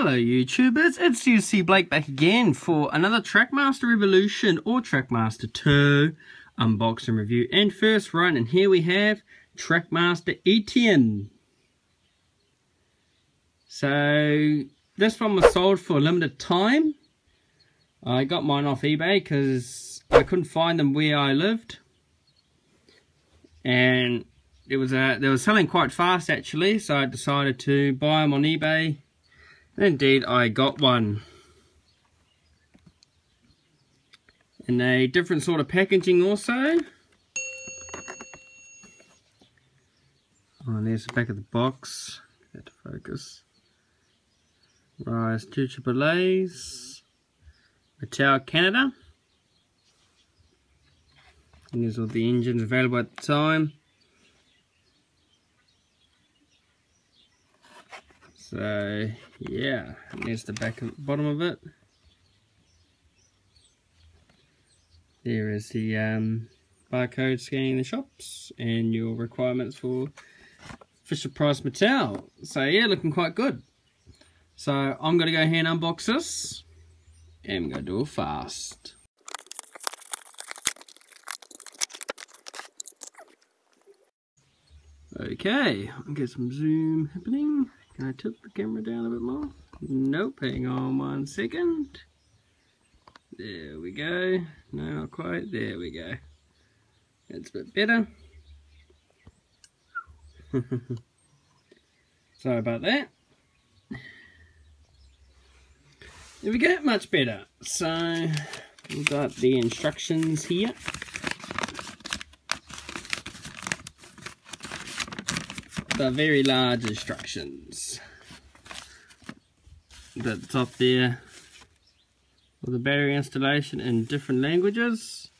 Hello YouTubers, it's UC Blake back again for another Trackmaster Evolution or Trackmaster 2 unboxing review and first run, and here we have Trackmaster Etienne. So this one was sold for a limited time. I got mine off eBay because I couldn't find them where I lived, and they were selling quite fast actually, so I decided to buy them on eBay. And indeed I got one in a different sort of packaging also. Oh, there's the back of the box. Get to focus. Rise to Triple-A's, Mattel Canada, and there's all the engines available at the time. So yeah, and there's the back and bottom of it. There is the barcode scanning the shops and your requirements for Fisher Price Mattel. So yeah, looking quite good. So I'm going to go ahead and unbox this, and I'm going to do it fast. Okay, I'll get some zoom happening. Can I tip the camera down a bit more? Nope, hang on 1 second. There we go. No, not quite. There we go. That's a bit better. Sorry about that. There we go, much better. So, we've got the instructions here. The very large instructions at the top there for the battery installation in different languages.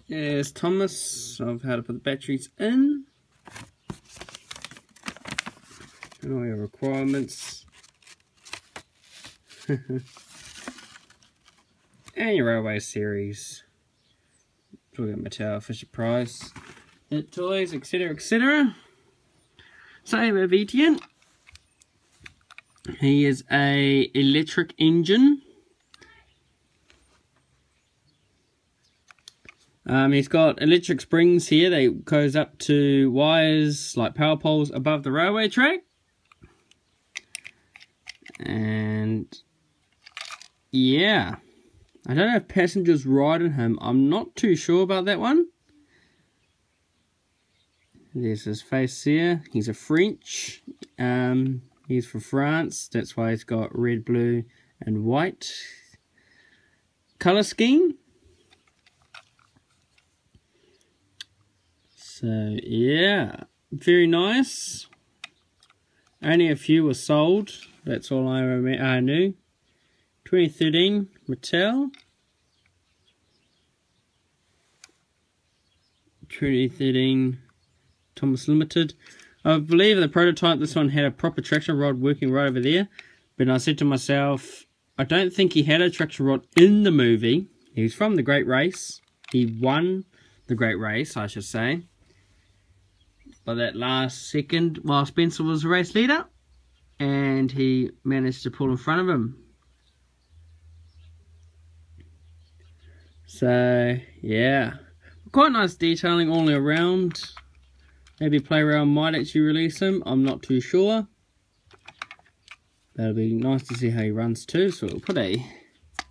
There's Thomas of how to put the batteries in and all your requirements and your railway series. Talking about Mattel, Fisher Price, toys, etc, etc. So we have Etienne. He is a electric engine. He's got electric springs here. They goes up to wires like power poles above the railway track. And yeah, I don't know if passengers ride in him. I'm not too sure about that one. There's his face there. He's a French. He's from France. That's why he's got red, blue, and white color scheme. So yeah, very nice. Only a few were sold. That's all I knew. 2013 Mattel. 2013 Thomas Limited. I believe the prototype, this one had a proper traction rod working right over there. But I said to myself, I don't think he had a traction rod in the movie. He's from the Great Race. He won the Great Race, I should say. By that last second, while Spencer was the race leader. And he managed to pull in front of him. So, yeah. Quite nice detailing all around. Maybe Playground might actually release him. I'm not too sure. That'll be nice to see how he runs too. So we'll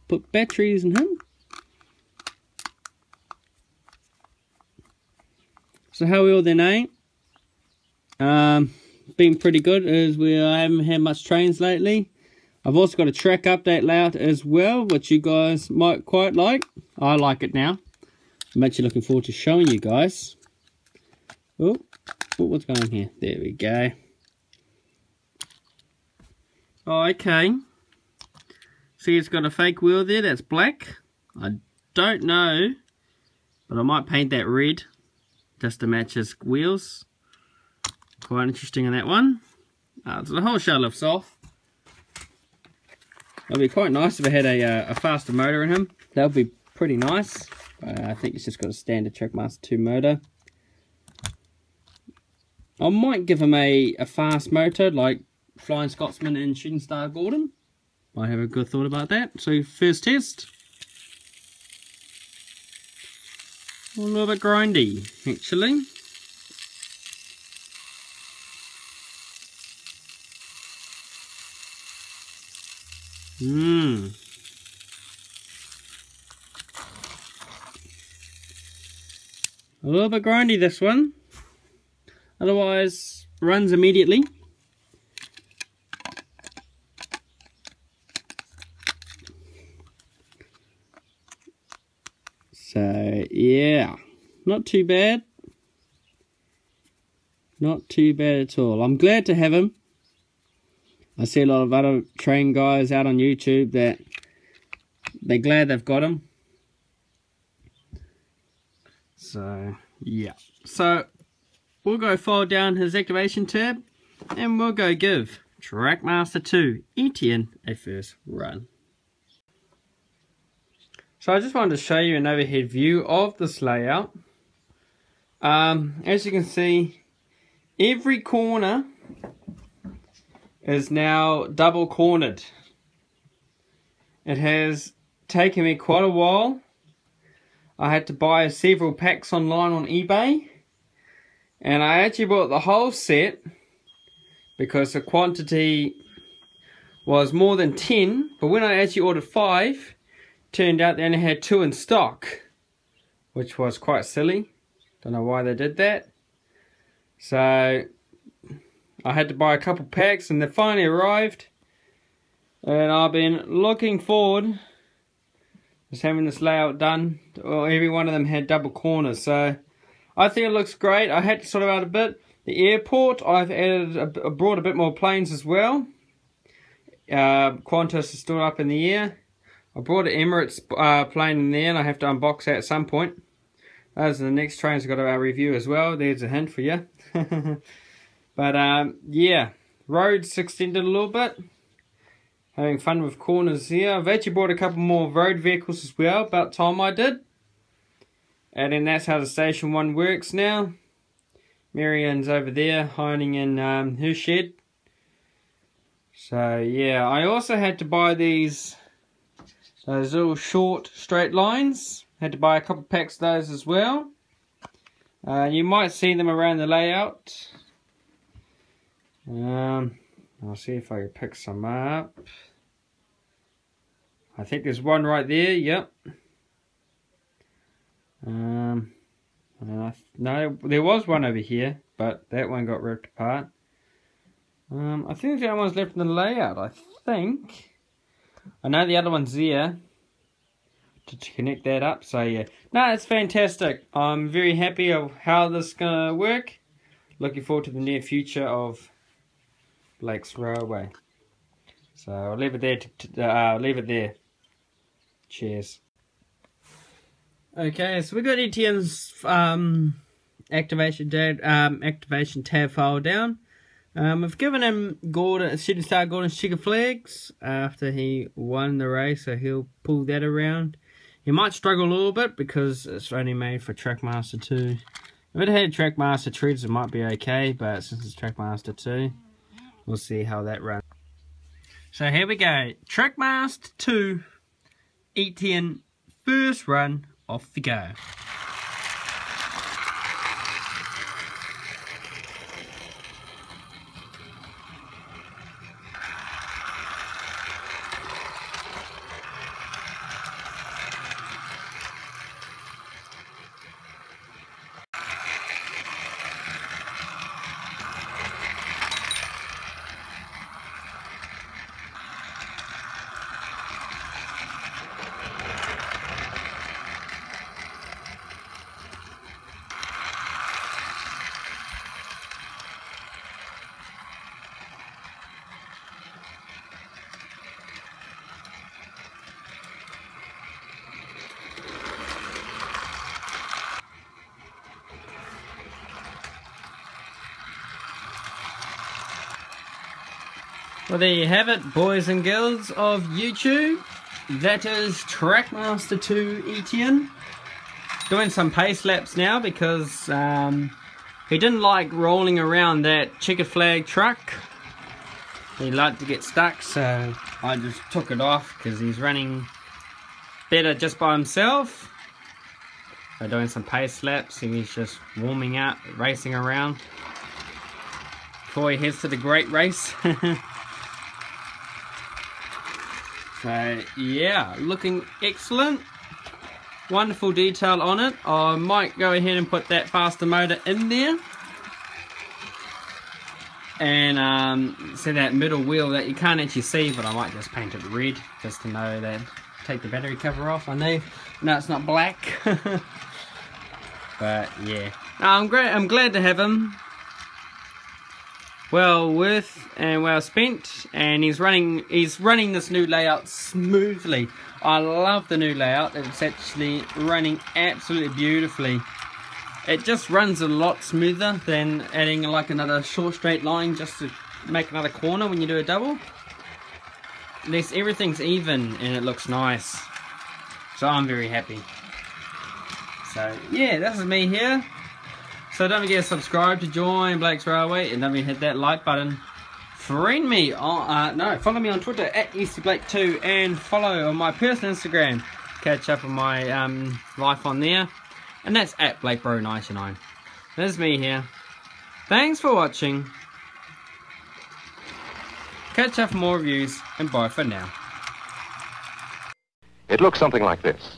put batteries in him. So how are we all then, eh? Been pretty good as I haven't had much trains lately. I've also got a track update layout as well, which you guys might quite like. I like it now. I'm actually looking forward to showing you guys. Oh, what's going on here? There we go. Oh, okay. See, it's got a fake wheel there that's black. I don't know, but I might paint that red just to match his wheels. Quite interesting on that one. So the whole show lifts off. It'll be quite nice if I had a faster motor in him. That would be pretty nice. I think it's just got a standard Trackmaster 2 motor. I might give him a fast motor like Flying Scotsman and Shooting Star Gordon. I have a good thought about that. So first test. A little bit grindy, actually. A little bit grindy, this one. Otherwise, runs immediately. So, yeah. Not too bad. Not too bad at all. I'm glad to have him. I see a lot of other train guys out on YouTube that they're glad they've got him. So, yeah. So, we'll go file down his activation tab and we'll go give Trackmaster 2 Etienne a first run. So, I just wanted to show you an overhead view of this layout. As you can see, every corner is now double cornered. It has taken me quite a while. I had to buy several packs online on eBay, and I actually bought the whole set because the quantity was more than 10, but when I actually ordered 5, turned out they only had 2 in stock, which was quite silly. Don't know why they did that. So I had to buy a couple packs and they finally arrived, and I've been looking forward just having this layout done. Well, every one of them had double corners, so I think it looks great. I had to sort it out a bit. The airport, I've brought a bit more planes as well. Qantas is still up in the air. I brought an Emirates plane in there and I have to unbox that at some point. Those are the next trains I've got to review as well. There's a hint for you. But yeah, roads extended a little bit. Having fun with corners here. I've actually bought a couple more road vehicles as well. About time I did. And then that's how the Station 1 works now. Marianne's over there hiding in her shed. So yeah, I also had to buy those little short straight lines. Had to buy a couple packs of those as well. You might see them around the layout. I'll see if I can pick some up. I think there's one right there, yep. No, there was one over here, but that one got ripped apart. I think the only one's left in the layout, I think. I know the other one's there to connect that up, so yeah. No, it's fantastic. I'm very happy of how this is going to work. Looking forward to the near future of Blake's Railway. So I'll leave it there. Leave it there. Cheers. Okay, so we got Etienne's activation tab file down. We've given him Shooting Star Gordon's checker flags after he won the race, so he'll pull that around. He might struggle a little bit because it's only made for Trackmaster 2. If it had Trackmaster treads, it might be okay, but since it's Trackmaster 2, we'll see how that runs. So here we go. Trackmaster 2, Etienne, first run, off we go. Well, there you have it, boys and girls of YouTube. That is Trackmaster 2 Etienne. Doing some pace laps now because He didn't like rolling around that checkered flag truck. He liked to get stuck, so I just took it off because he's running better just by himself. By doing some pace laps, he's just warming up, racing around before he heads to the great race. So yeah, looking excellent. Wonderful detail on it. I might go ahead and put that faster motor in there. And so that middle wheel that you can't actually see, but I might just paint it red just to know that. Take the battery cover off. I know it's not black. But yeah, I'm glad to have him. Well worth and well spent, and he's running this new layout smoothly. I love the new layout. It's actually running absolutely beautifully. It just runs a lot smoother than adding like another short straight line just to make another corner when you do a double. Everything's even and it looks nice. So I'm very happy. So yeah, this is me here. So don't forget to subscribe to join Blake's Railway, and don't forget to hit that like button. Follow me on Twitter at EasyBlake2, and follow on my personal Instagram. Catch up on my life on there. And that's at BlakeBro99. This is me here. Thanks for watching. Catch up for more reviews, and bye for now. It looks something like this.